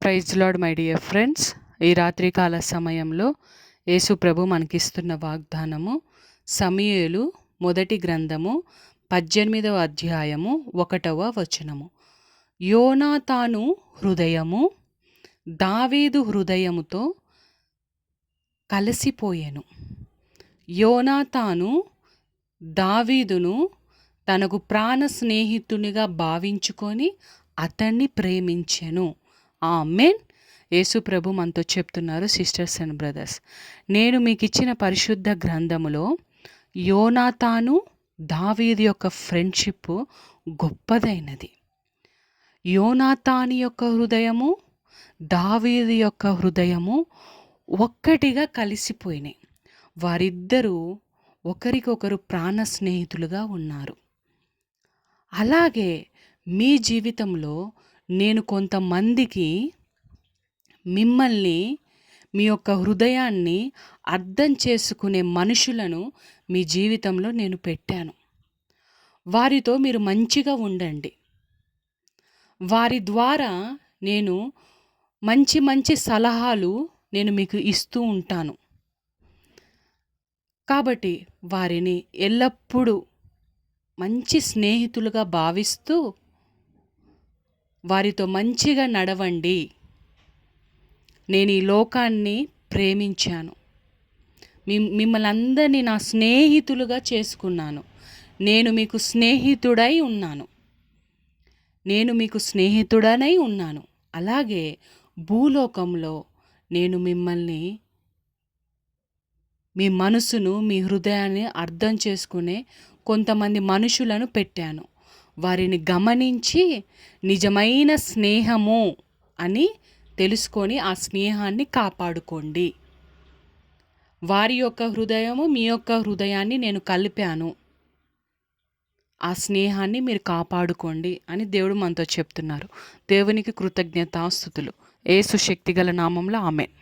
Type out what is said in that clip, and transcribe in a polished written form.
Praise lord my dear friends. ఈ రాత్రికాల సమయంలో యేసు ప్రభు మనకిస్తున్న వాగ్దానము సమూయేలు మొదటి గ్రంథము 18వ అధ్యాయము 1వ వచనము. యోనాతాను హృదయము దావీదు హృదయముతో కలిసిపోయెను. యోనాతాను దావీదును తనకు ప్రాణ స్నేహితునిగా భావించుకొని అతన్ని ప్రేమించెను. ఆమేన్. యేసు ప్రభు మనతో చెప్తున్నారు, సిస్టర్స్ అండ్ బ్రదర్స్, నేను మీకు ఇచ్చిన పరిశుద్ధ గ్రంథములో యోనాతాను దావీదు యొక్క ఫ్రెండ్షిప్ గొప్పదైనది. యోనాతాను యొక్క హృదయము దావీదు యొక్క హృదయము ఒక్కటిగా కలిసిపోయినాయి. వారిద్దరూ ఒకరికొకరు ప్రాణ స్నేహితులుగా ఉన్నారు. అలాగే మీ జీవితంలో నేను కొంతమందికి మిమ్మల్ని మీ యొక్క హృదయాన్ని అర్థం చేసుకునే మనుషులను మీ జీవితంలో నేను పెట్టాను. వారితో మీరు మంచిగా ఉండండి. వారి ద్వారా నేను మంచి మంచి సలహాలు నేను మీకు ఇస్తూ ఉంటాను. కాబట్టి వారిని ఎల్లప్పుడూ మంచి స్నేహితులుగా భావిస్తూ వారితో మంచిగా నడవండి. నేను ఈ లోకాన్ని ప్రేమించాను. మిమ్మల్ని అందరినీ నా స్నేహితులుగా చేసుకున్నాను. నేను మీకు స్నేహితుడై ఉన్నాను. అలాగే భూలోకంలో నేను మిమ్మల్ని, మీ మనసును, మీ హృదయాన్ని అర్థం చేసుకునే కొంతమంది మనుషులను పెట్టాను. వారిని గమనించి నిజమైన స్నేహము అని తెలుసుకొని ఆ స్నేహాన్ని కాపాడుకోండి. వారి యొక్క హృదయము మీ యొక్క హృదయాన్ని నేను కలిపాను. ఆ స్నేహాన్ని మీరు కాపాడుకోండి అని దేవుడు మనతో చెప్తున్నారు. దేవునికి కృతజ్ఞతాస్తుతులు. యేసు శక్తిగల నామంలో ఆమేన్.